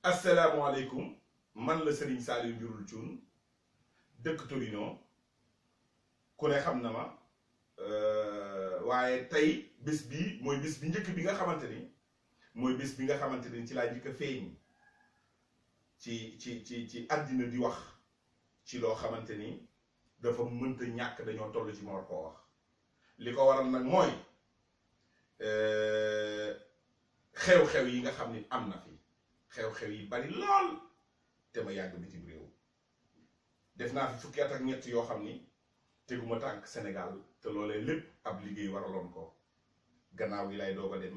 asalaamaaleykum man la Serigne Saliou Njurul Thioune dëkk Torino ku ne xam na ma waaye tey bés bii mooy bés bi njëkk bi nga xamante ni mooy bés bi nga xamante ni ci laa njëkk a feeñ ci àddina di wax ci loo xamante ni dafa mënta ñàkk dañoo toll ci ma war koo wax li ko waral nag mooy xew-xew yi nga xam ni am na fi xew-xew yi bari lool te ma yàgg bitim réew def naa fi fukki at ak ñett yoo xam ni teguma tànk Sénégal te loolee lépp ab liggéey waraloon ko gannaaw gi lay doog a dem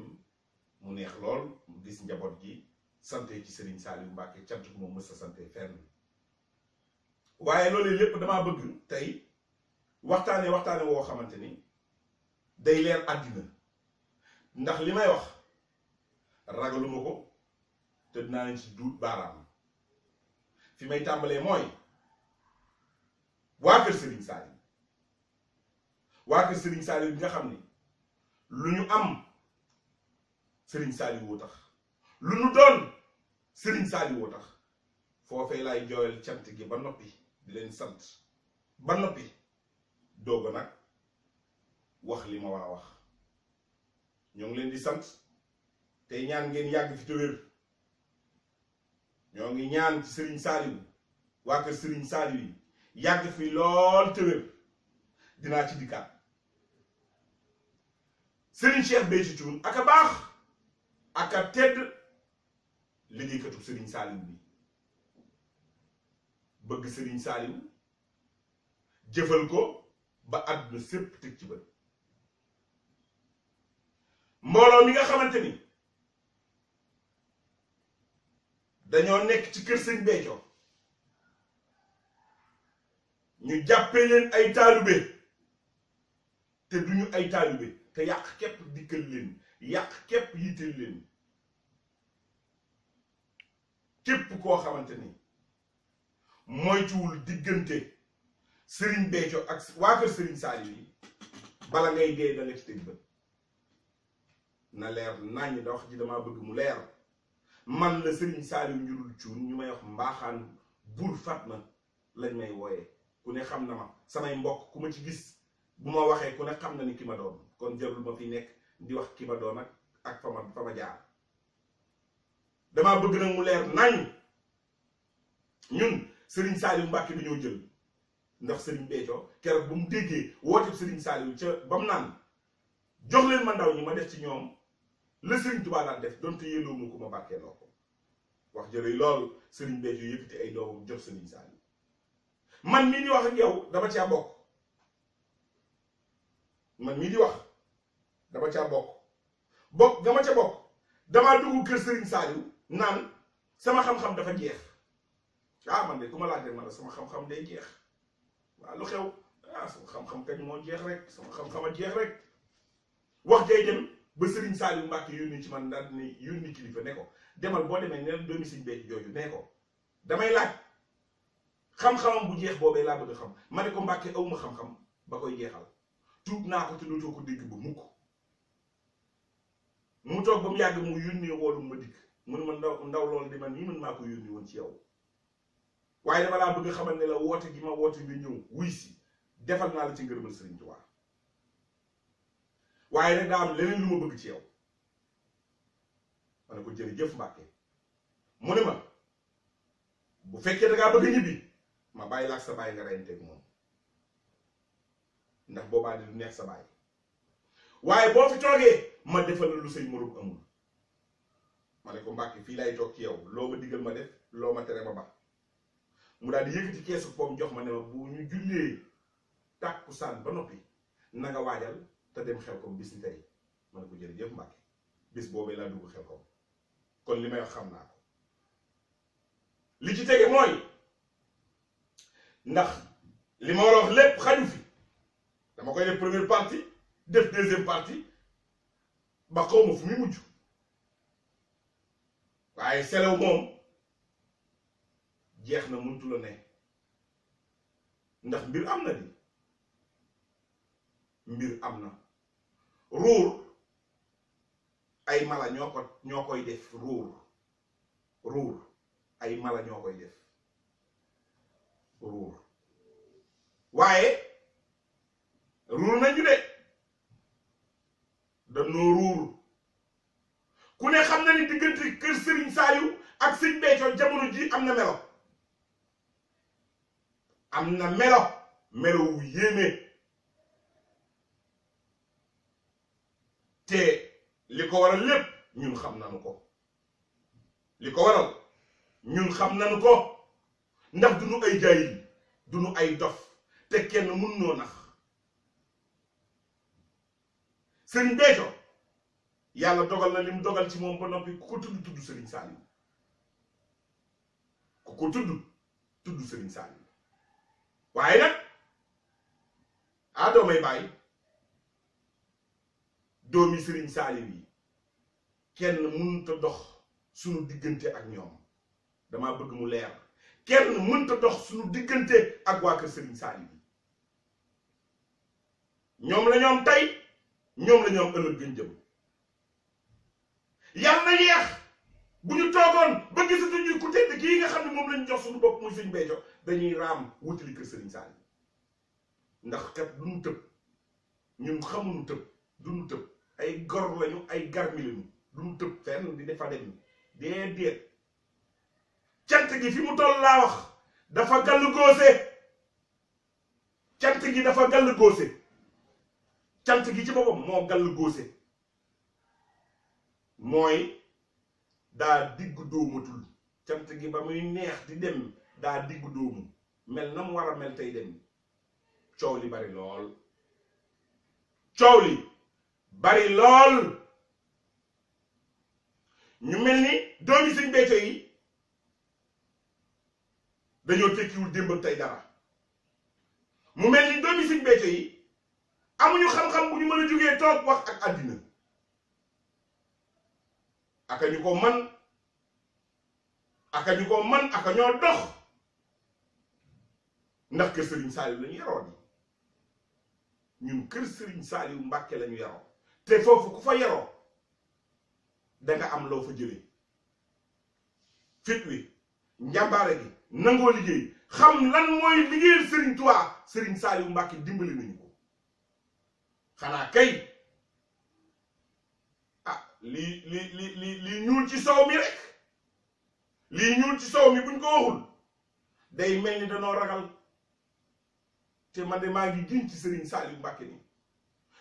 mu neex lool mu gis njaboot gi sante ci Serigne Saliou Mbacké cant ko moom mës a sante fenn waaye loolee lépp damaa bëgg tey waxtaane woo xamante ni day leer àddina ndax li may wax ragaluma ko te dinaa leen ci duut baaraam fi may tàmbalee mooy waa kër Serigne Saliou bi nga xam ni lu ñu am Serigne Saliou woo tax lu ñu doon Serigne Saliou woo tax foofee laay jooyal cant gi ba noppi di leen sant ba noppi doog nag wax li ma war a wax ñoo ngi leen di sant tey ñaan ngeen yàgg fi te wér ñoo ngi ñaan ci Serigne Saliou waa kër Serigne Saliou yi yàgg fi lool te wér dinaa ci dikkaat Serigne Cheikh Béthio Thioune aka baax aka tedd liggéeykatu Serigne Saliou bi bëgg Serigne Saliou jëfal ko ba àdduna sépp teg ci bët mbooloo mi nga xamante ni dañoo nekk ci kër Sëñ Béthio ñu jàppee leen ay taalube te duñu ay taalube te yàq képp dikkal leen yàq képp yitteel leen képp koo xamante ni moytuwul diggante Serigne Béthio ak waa kër Serigne Saliou yi bala ngay dee da nga ci teg bët na leer naññ da wax ji damaa bëgg mu leer man la Serigne Saliou Njurul Thioune ñu may wax mbaaxaan bul Fatma lañ may wooyee ku ne xam na ma samay mbokk ku ma ci gis bu ma waxee ku ne xam na ni ki ma doon kon jarul ma fi nekk di wax ki ma doon ak fa ma jaar damaa bëgg nag mu leer nañ ñun Serigne Saliou Mbacké dañoo jël ndax Serigne Béthio keroog bu mu déggee woote Serigne Saliou ca ba mu naan jox leen ma ndaw ñi ma def ci ñoom la Serigne Touba daan def donte yelloo mu ko ma bàkkee loo ko wax jërëy lool Serigne Béthio yëkkati ay doomam jox Serigne Saliou man mii di wax ak yow dama caa bokk man mii di wax dama caa bokk dama ca bokk damaa dugg kër Serigne Saliou naan sama xam-xam dafa jeex man de ku ma laajte ma la sama xam-xam day jeex waaw lu xew sama xam-xam kañ moo jeex rek sama xam-xam a jeex rek wax day dem ba Serigne Saliou Mbacké yónni ci man daal ni yónni kilifa ne ko demal boo demee ne doomi Serigne Béthio jooju ne ko damay laaj xam-xamam bu jeex boobee laa bëgg a xam ma ne ko Mbacké awma xam-xam ba koy jeexal tuub naa ko te dootoo ko dégg ba mukk mu toog ba mu yàgg mu yónnee woolu ma dikk mun ma ndaw loolu di man nii man maa ko yónni woon ci yow waaye dama laa bëgg a xamal ne la woote gi ma woote nga ñëw wuy si defal naa la ci ngërëmal Serigne Touba waaye nag daa am leneen lu ma bëgg ci yow ma ne ko jërëjëf Mbacké mu ne ma bu fekkee da ngaa bëgg ñibbi ma bàyyi laak sa baay nga reyanteeg moom ndax boobaa di du neex sa baay waaye boo fi toogee ma defal la lu say morom amul ma ne ko Mbacké fii lay toog ci yow loo ma digal ma def loo ma tere ma ba mu daal di yëkkati keesu poom jox ma ne ma bu ñu jullee tàkkusaan ba noppi na nga waajal te dem Xelkom bis ni tey ma ne ko jërëjëf Mbacké bis boobee laa dugg Xelkom kon li may wax xam naa ko li ci tege mooy ndax li ma war a wax lépp xaju fi dama koy def première partie def deuxième partie ba xaw ma fu muy mujj waaye selew moom jeex na muntu la ne ndax mbir am na di mbir am na ruur ay mala ñoo koy def ruur ay mala ñoo koy def ruur waaye ruur nañu de dañoo ruur ku ne xam na ni diggante kër Serigne Saliou ak Serigne Béthio jamono ji am na melo wu yéeme te li ko waral lépp ñun xam nañu ko ndax duñu ay jaayil duñu ay dof te kenn mun noo nax Serigne Béthio yàlla dogal na lim dogal ci moom ba noppi ku ko tudd Serigne Saliou ku ko tudd Serigne Saliou waaye nag doomay bàyyi doomi Serigne Saliou yi kenn mënut a dox sunu diggante ak ñoom dama bëgg mu leer kenn mënut a dox sunu diggante ak waa kër Serigne Saliou yi ñoom la ñoom tey ñoom la ñoom ëllëg gën jëm yàlla na yeex bu ñu toogoon ba gisatuñu ku tedd kii nga xam ne moom lañu jox suñu bopp muy Serigne Béthio dañuy raam wutali kër Serigne Saliou ndax kat duñu tëb ñun xamuñu tëb duñu tëb ay gor lañu ay garmi lañu duñu tëb fenn di defa dem déedéet cant gi fi mu toll laa wax dafa gàll góose cant gi dafa gàll góose cant gi ci boppam moo gàll góose mooy daa diggu dóomatul cant gi ba muy neex di dem daa diggu dóomu mel na mu war a mel tey dem coow li bari lool ñu mel ni doomi Serigne Béthio yi dañoo tekkiwul démb ak tey dara mu mel ni doomi Serigne Béthio yi amuñu xam-xam bu ñu mën a jógee toog wax ak àddina aka ñu ko man aka ñoo dox ndax kër Serigne Saliou la ñu yaroon ñun kër Serigne Saliou Mbàkke la ñu yaroo te foofu ku fa yaroo danga am loo fa jëlee fit wi njàmbaare gi nangoo liggéey xam lan mooy liggéeyal Serigne Touba Serigne Saliou Mbàkke dimbali nañu ko xanaa kay lii ñuul ci soow mi rek lii ñuul ci soow mi buñ ko waxul day mel ni danoo ragal te man de maa ngi giñ ci Serigne Saliou Mbàkke ni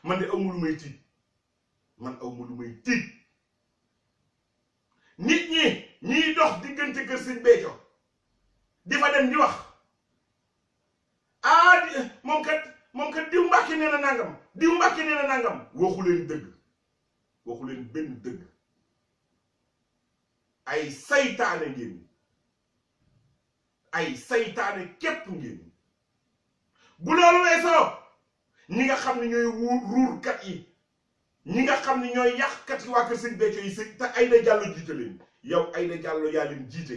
man de awma lu may tiit nit ñiy dox diggante kër Serigne Béthio di fa dem di wax moom kat diw Mbàkke nee na nangam waxu leen dëgg waxu leen benn dëgg ay saytaane ngeen ay saytaane képp ngeen bu loolu weesoo ñi nga xam ne ñooy ruurkat yi ñi nga xam ne ñooy yàqkat yi waa kër Serigne Béthio yi te Aïda Diallo jiite leen yow Aïda Diallo yaa leen jiite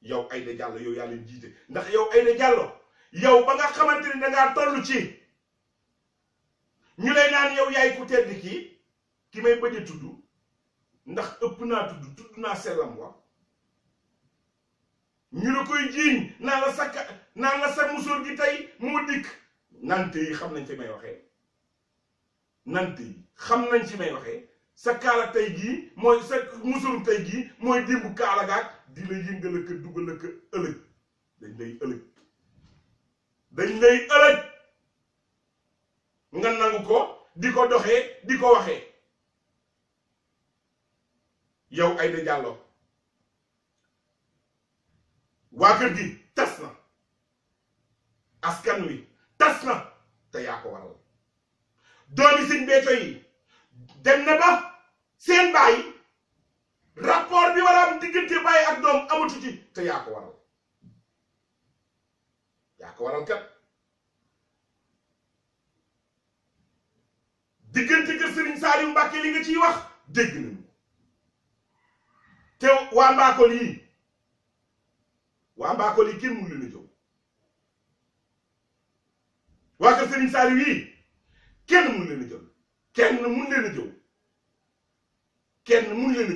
yow Aïda Diallo yow yaa leen jiite ndax yow Aïda Diallo yow ba nga xamante ni dangaa toll ci ñu lay naan yow yaay ku tedd ki may bëgg a tudd ndax ëpp naa tudd naa sellam wa ñu la koy jiiñ naan la sa musóor gi tey moo dikk nante yi xam nañ fi may waxee sa kaala tey gii mooy sa musóor tey gii mooy dimbu kaala gaag di la yëngal ak dugal ak ëllëg dañ lay ëllëg nga nangu ko di ko doxee di ko waxee yow Aïda Diallo waa kër gi tas na askan wi tas na te yaa ko waral doomi Serigne Béthio yi dem na ba seen baay rapport bi war a am diggante baay ak doom amatu ci te yaa ko waral kat diggante kër Serigne Saliou Mbàkke li nga ciy wax dégg nañu te waa Mbakol yi kenn mun leen a jëw waa kër Serigne Saliou yi kenn mun leen a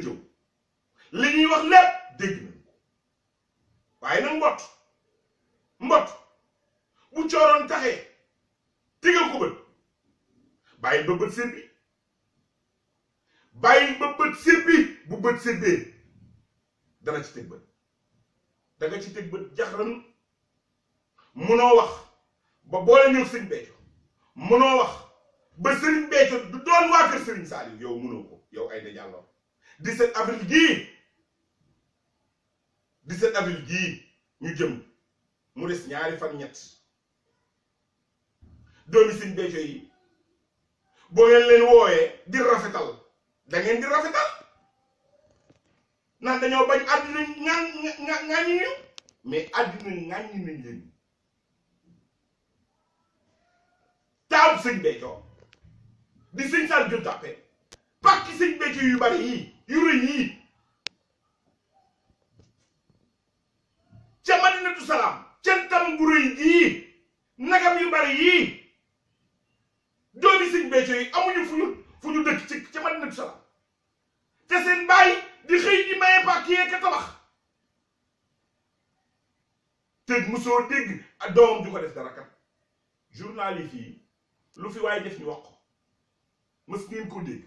jëw li ñuy wax lépp dégg nañu waaye nag mbott bu cooroon taxee tigal ko bët bàyyil ba bët sébbi bàyyil ba bët sébbi bu bët sébbee dana ci teg bët da nga ci teg bët jaxran munoo wax ba boole ñëw sëñ Béthio munoo wax ba sëriñ Béthio du doon waa kër sëriñ Saliou yow munoo ko yow Aïda Diallo 17 avril gii ñu jëm mu des ñaari fan ñett doomi sëñ Béthio yi boo ngeen leen wooyee di rafetal da ngeen di rafetal naan dañoo bañ àddina ŋàññi ñu mais àddina ŋàññi nañ leen taabu sëñ Béthio di sëñ Saliou Gueule Tapée pàkki sëñ Béthio yu bari yii yu rëy yii ca Madinatu Salaam cantam gu rëy yii nagam yu bari yii doomi sëñ Béthio yi amuñu fu ñu dëkk ci ca Madinatu Salaam te seen baay di xëy di maye pàkk yee ka tabax te mosoo dégg ak doomam ju ko def dara kat journaliste yi lu fi waaye def ñu wax ko mës ngeen ko dégg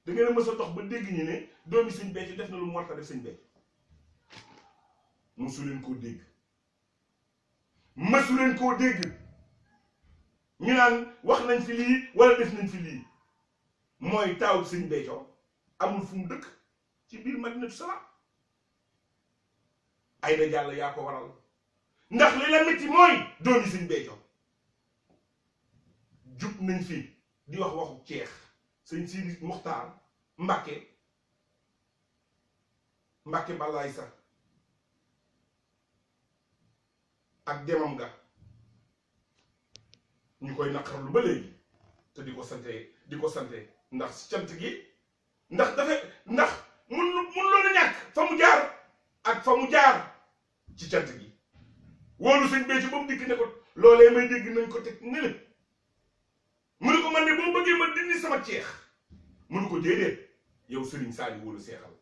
da ngeen a mës a dox ba dégg ñu ne doomi sëñ Béthio def na lu mu war a def sëñ Béthio mësu leen koo dégg mësu leen koo dégg ñu naan wax nañ fi lii wala def nañ fi lii mooy taawu sëñ Béthio amul fu mu dëkk ci biir Madinatu Salaam Aïda Diallo yaa ko waral ndax li la métti mooy doomi sëñ Béthio jub nañ fi di wax waxu ceex sëñ Sidi Muxtaar Mbàkke balaay sax ak demam ga ñu koy naqarlu ba léegi te di ko sante ndax cant gi ndax mun loolu ñàkk fa mu jaar ak fa mu jaar ci cant gi wóolu sëñ Béthio ba mu dikk ne ko loolee may dégg nañ ko teg ne le mu ne ko man de boo bëggee ma dindi sama ceex mu ne ko déedéet yow sëriñ Saliou wóolu seexal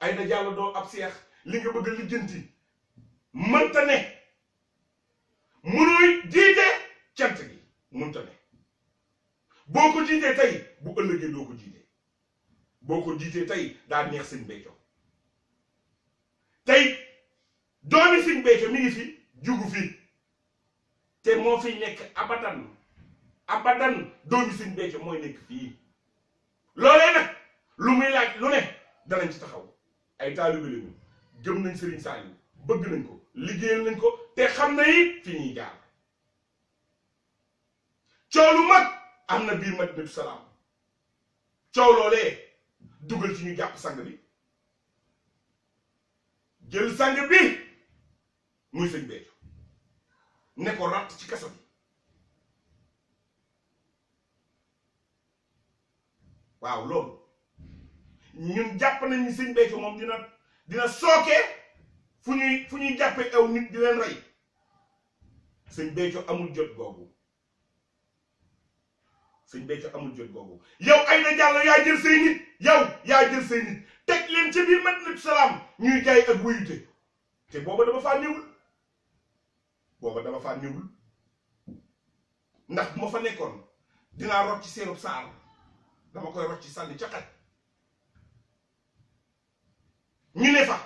Aïda Diallo doo ab seex li nga bëgg a lijjanti mënta ne munuy jiite cant gi mënta ne boo ko jiitee tey bu ëllëgee doo ko jiite boo ko jiitee tey daa neex sëñ Béthio tey doomi sëñ Béthio mi ngi fi jugu fi te moo fi nekk abadan doomi sëñ Béthio mooy nekk fii loolee nag lu muy laaj lu ne danañ ci taxaw ay taalibe lañu gëm nañ sëriñ Saliou bëgg nañ ko liggéeyal nañ ko te xam na it fi ñuy jaar coow lu mag am na biir Madinatu Salaam coow loolee dugal ci ñu jàpp sang bi jël sang bi muy sëñ Béthio ne ko ratt ci kaso bi waaw loolu ñun jàpp nañ ni sëñ Béthio moom dina sookee fu ñuy jàppee aw nit di leen rey sëñ Béthio amul jot googu yow Aïda Diallo yaa jël say nit teg leen ca biir Madinatu Salaam ñuy jaay ak wuyute te booba dama faa néewul ndax bu ma fa nekkoon dinaa rocc ci seenub saar dama koy rocc ci sànni ca xaj ñu ne fa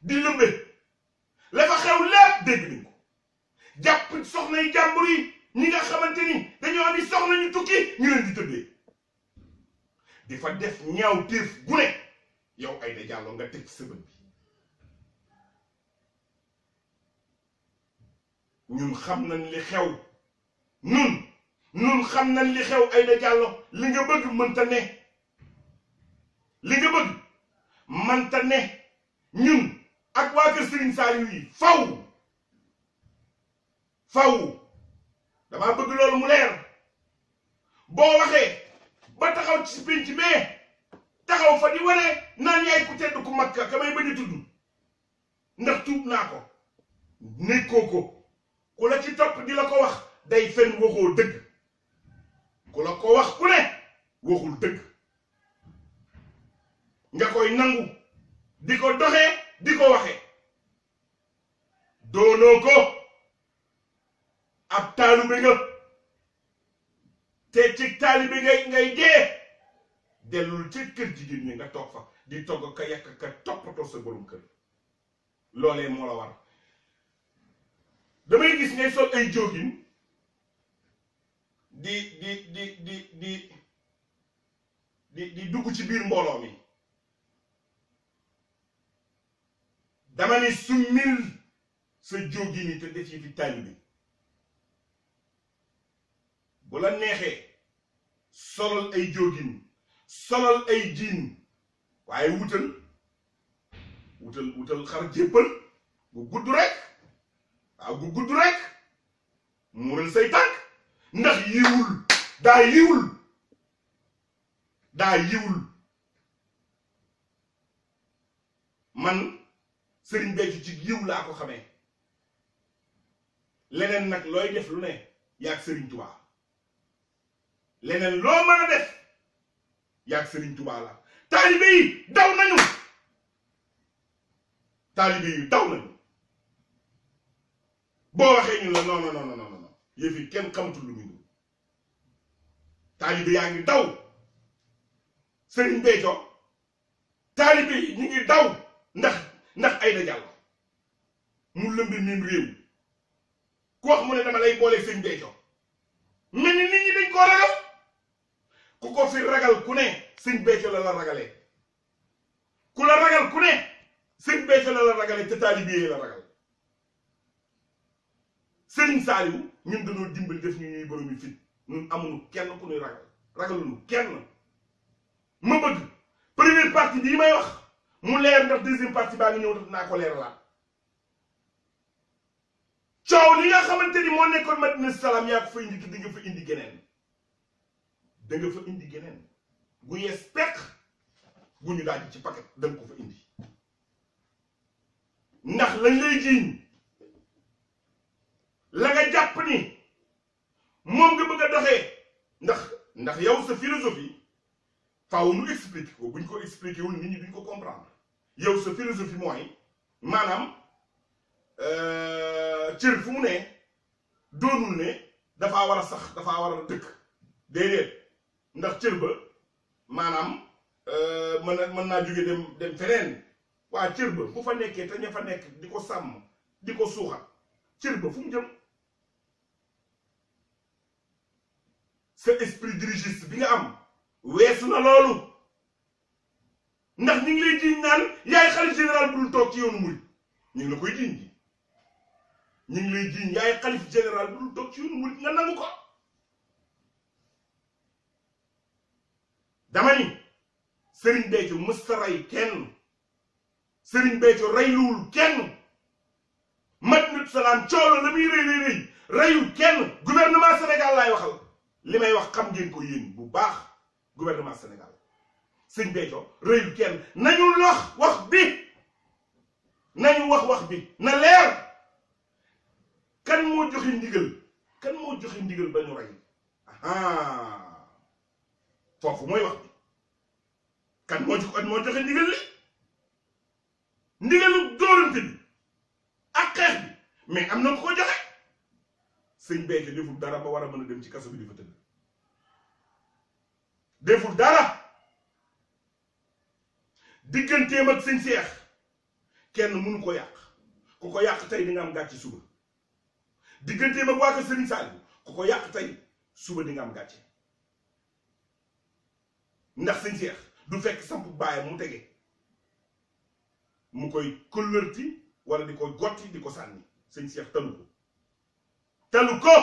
di lëmbe la fa xew lépp dégg nañ ko jàpp soxna yi jàmbur yi ñi nga xamante ni dañoo am i soxna ñu tukki ñu leen di tëddee di fa def ñaaw téef bu ne yow Aïda Diallo nga teg ci sa bët bi ñun xam nañ li xew ñun xam nañ li xew Aïda Diallo li nga bëgg mënta ne ñun ak waa kër Serigne Saliou yi faw damaa bëgg loolu mu leer boo waxee ba taxaw ci pénc bee taxaw fa di wane naan yaay ku tedd ku mag ka may bañ a tudd ndax tuub naa ko nekkoo ko ku la ci topp di la ko wax day fen waxoo dëgg ku la ko wax ku ne waxul dëgg nga koy nangu di ko doxee di ko waxee doonoo ko ab taalibe nga te ci taalibe ngay dee dellul ci kër jigéen ñi nga toog fa di togg ka yàq ka toppatoo sa borom kër loolee moo la war damay gis ngay sol ay jógin di dugg ci biir mbooloo mi dama ni summil sa jógin yi te def yi fi taalibe bu la neexee solal ay jógin solal ay jiin waaye wutal xar jéppal gu gudd rek waaw gu gudd rek muural say tànk ndax yiwul daa yiwul man Serigne Béthio ci yiw laa ko xamee leneen nag looy def lu ne yaag Serigne Touba leneen loo mën a def yaag Serigne Touba la taalibe yi daw nañu boo waxee ñu la non yëf yi kenn xamatul lu muy dul taalibe yaa ngi daw Serigne Béthio taalibe yi ñu ngi daw ndax Aïda Diallo mu lëmbi mim réew ku wax mu ne dama lay boole Serigne Béthio mel ni nit ñi dañ koo ragal ku ko fi ragal ku ne Serigne Béthio la ragalee ku la ragal ku ne Serigne Béthio la ragalee te taalibe yi la ragal Serigne Saliou ñun dañoo dimbali def ñu ñuy borom yi fit ñun amuñu kenn ku ñuy ragaluñu kenn ma bëgg première partie bii may wax mu leer ndax deuxième partie baa ngi ñëw def naa ko leeralaat coow li nga xamante ni moo nekkoon Madina Salaam yaa ko fa indi te di nga fa indi geneen gu yees peq gu ñu daal ci paquet da nga ko fa indi ndax lañ lay jiiñ la nga jàpp ni moom nga bëgg a doxee ndax yow sa philosophie faaw nu expliquer ko buñ ko expliquer wul nit ñi duñ ko comprendre yow sa philosophie mooy maanaam cër fu mu ne doonul ne dafaa war a sax dafaa war a dëkk déedéet ndax cër ba maanaam mën naa jóge dem feneen waa cër ba bu fa nekkee te ña fa nekk di ko sàmm di ko suuxat cër ba fu mu jëm sa esprit dirigiste bi nga am weesu na loolu ndax ñu ngi lay jiiñ naan yaay xalif général bu dul toog ci yoonu murid ñu ngi la koy jiiñ ji ñu ngi lay jiiñ yaay xalif général bu dul toog ci yoonu murid nga nangu ko dama ni Serigne Béthio mësta rey kenn Serigne Béthio reyluwul kenn Madinatu Salaam coolo la muy rëy reyul kenn gouvernement Sénégal laay waxal li may wax xam ngeen ko yéen bu baax gouvernement Sénégal Serigne Béthio reyul kenn nañu wax bi na leer kan moo joxe ndigal ba ñu rey foofu mooy wax bi kan moo joxe ndigal li ndigalu dóorante bi ak xeex bi mais am na ko joxe Serigne Béthio deful dara ba war a mën a dem ci kaso bi di fa tëdd deful dara digganteem ak Serigne Cheikh kenn mënu ko yàq ku ko yàq tey di nga am gàcce suba digganteem ak waa kër Serigne Saliou ku ko yàq tey suba di nga am gàcce ndax Serigne Cheikh du fekk samp baayam mu tege mu koy këllërti wala di ko gotti di ko sànni Serigne Cheikh talu ko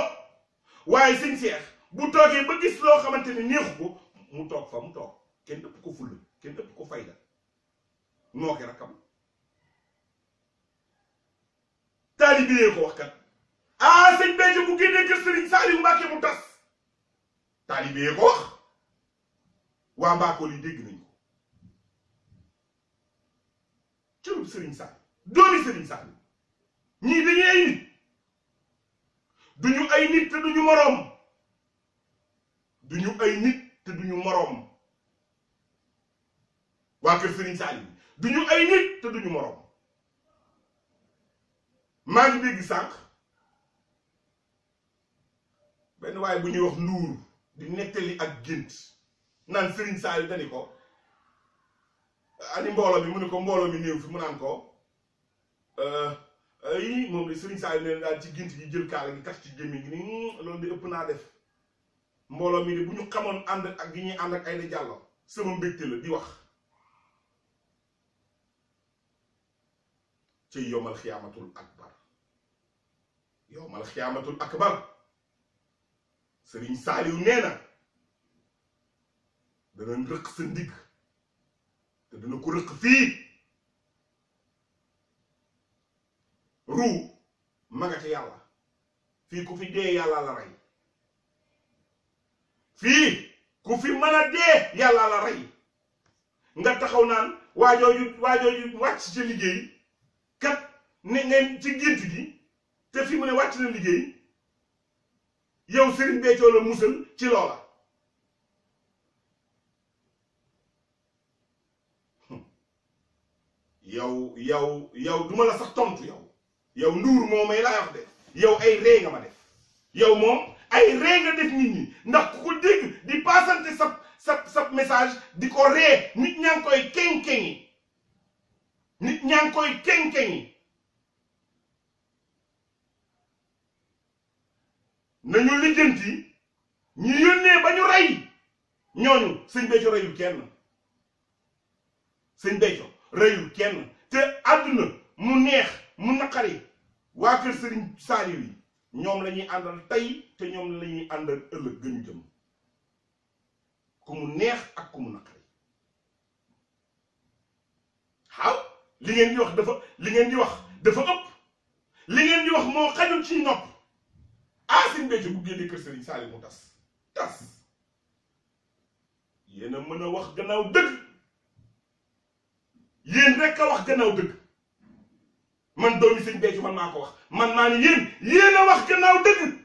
waaye Serigne Cheikh bu toogee ba gis loo xamante ni neexu ko mu toog fa mu toog kenn ëpp ko fulla kenn ëpp ko fayda moo ki rakkam taalibe yee ko wax kat Serigne Béthio bu génnee kër Serigne Saliou Mbacké mu tas taalibe yee ko wax waa Mbakol yi dégg nañ ko cërub Serigne Saliou doomi Serigne Saliou ñii dañuy ay nit duñu ay nit te duñu moroom waa kër Serigne Saliou duñu ay nit te duñu moroom maa ngi dégg sànq benn waaye bu ñuy wax Ndour di nettali ak gént naan Serigne Saliou dani ko ani mbooloo mi mu ne ko mbooloo mi néew fi mu naan ko yi moom de Serigne Saliou nee na daal ci gént gi jël kaala gi kat ci gémmiñ gi ni loolu de ëpp naa def mbooloo mi de bu ñu xamoon ànd ak gi ñuy ànd ak Aïda Diallo sama mbégte la di wax ci yowmal xiyaamatul akbar yowmal xiyaamatul akbar Serigne Saliou nee na dana rëq sa ndigg te dana ko rëq fii ruu ma nga ca yàlla fii ku fi dee yàlla la rey fii ku fi mën a dee yàlla la rey nga taxaw naan waajooju wàcc ci liggéey kat ne ngeen ci gént gi te fi mu ne wàcc na liggéey yow Serigne Béthio la musal ci loola yow duma la sax tontu yow Ndour moo may laa wax de yow ay ree nga ma def yow moom ay ree nga def nit ñi ndax ku ko dégg di passante sa message di ko ree nit ñaa ngi koy kenkeŋi nit ñaa ngi koy kenkeŋi nañu lijjanti ñu yónnee ba ñu rey ñooñu sëñ Béthio reyul kenn sëñ Béthio reyul kenn te àdduna mu neex mu naqari waa kër Serigne Saliou yi ñoom la ñuy àndal tey te ñoom la ñuy àndal ëllëg gënu jëm ku mu neex ak ku mu naqari xaw li ngeen di wax dafa ëpp li ngeen di wax moo xajul ci nopp Serigne Béthio bu génnee kër Serigne Saliou mu tas yéen a mën a wax gannaaw dëgg yéen rek a wax gannaaw dëgg man doomi Serigne Béthio man maa ko wax man maa ni yéen a wax gannaaw dëgg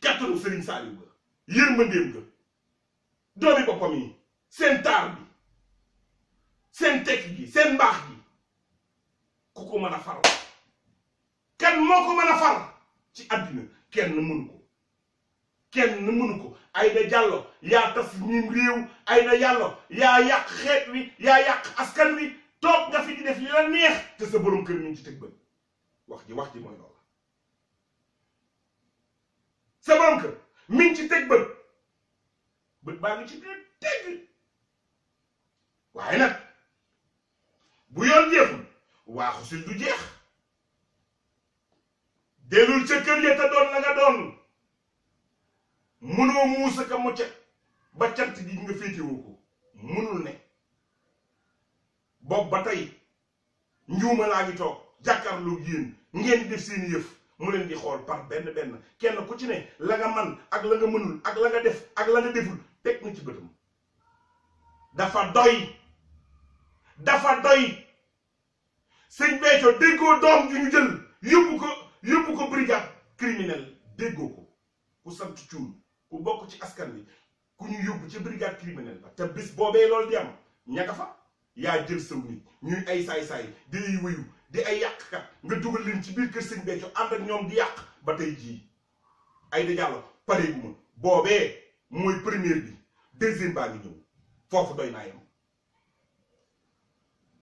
kattanu Serigne Saliou ga yërmandeem ga doomi boppam yi seen taar bi seen tekk gi seen mbaax gi ku ko mën a far kan moo ko mën a far ci àddina kenn mënu ko Aïda Diallo yaa tas ñim réew Aïda Diallo yaa yàq xeet wi yaa yàq askan wi toog nga fi di def li la neex te sa borom kër mi ngi ci teg bët wax ji mooy loolu sa borom kër mi ngi ci teg bët baa ngi ci teg waaye nag bu yoon jeexul waaxu sil du jeex dellul ca kër ya te doon la nga doon mënoo muusa ka mucca ba cant gi nga féetewoo ko mënul ne boobu ba tey njuuma laa ngi toog jàkkaarloo yéen ngeen di def seeni yëf mu leen di xool par benn kenn ku ci ne la nga man ak la nga mënul ak la nga def ak la nga deful teg na ci bëtam dafa doy sëñ Béthio déggoo doom ju ñu jël yóbbu ko brigade criminelle déggoo ko ku sant cuun ku bokk ci askan wi ku ñu yóbbu ci brigade criminelle ba te bis boobee loolu di am ña fa yaa jël saw nit ñuy ay saay-saay di ay wëyu di ay yàqkat nga dugal leen ci biir kër sëñ Béthio ànd ak ñoom di yàq ba tey jii Aïda Diallo pareeguma boobee mooy première bi deuxième baa ngi ñëw foofu doy naa yam